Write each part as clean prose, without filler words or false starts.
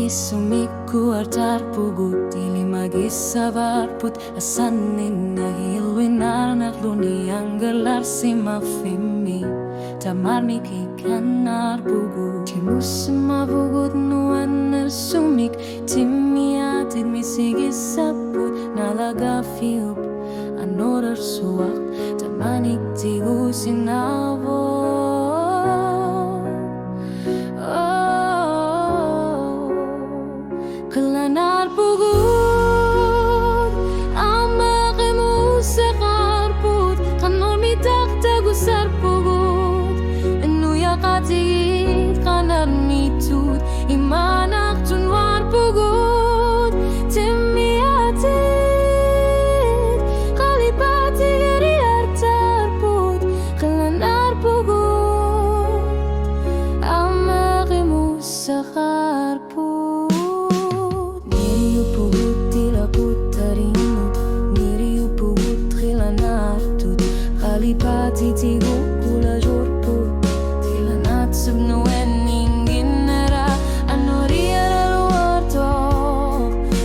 sumiku artar pugut Ili magis sabar put asanin na hilwinar na luni ang gelar si mafimi tamar ni kikanar pugut timu semua pugut nuan sumik timiatid misigis saput nalaga fiup anorar suak tamanik tigu sinavo Kelanar pugut ama kemu sekar put kanor mitak tagusar pugut enu ya katigit kanar mitut imanak tunwar pugut temiatit kalipati geri artar put kelanar pugut ama kemu sekar put Kalipati tigo kula jorput Tilanat subnuen ingin nera Anoria laluarto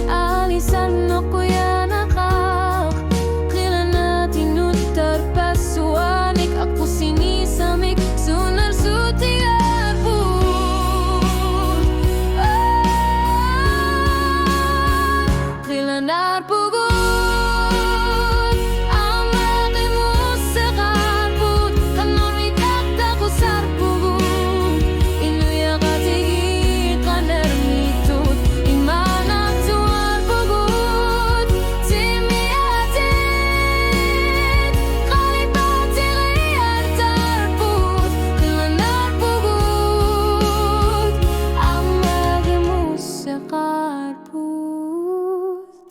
Alisan no kuya nakak Kilanat inut terpasuanik Aku sini samik sunar sutiar put Kilanar pugut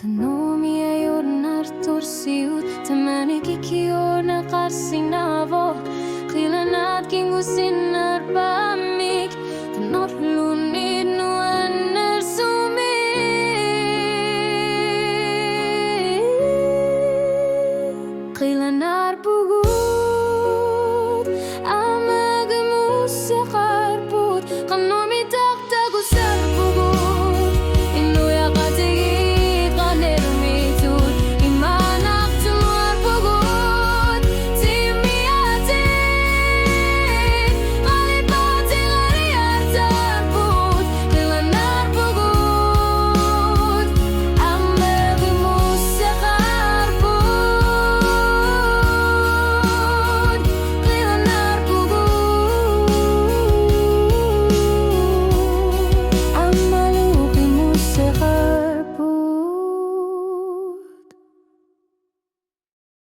Tanomi ayor nartor siut Tamani kikior na karsinavo Kilanat kingusin narpam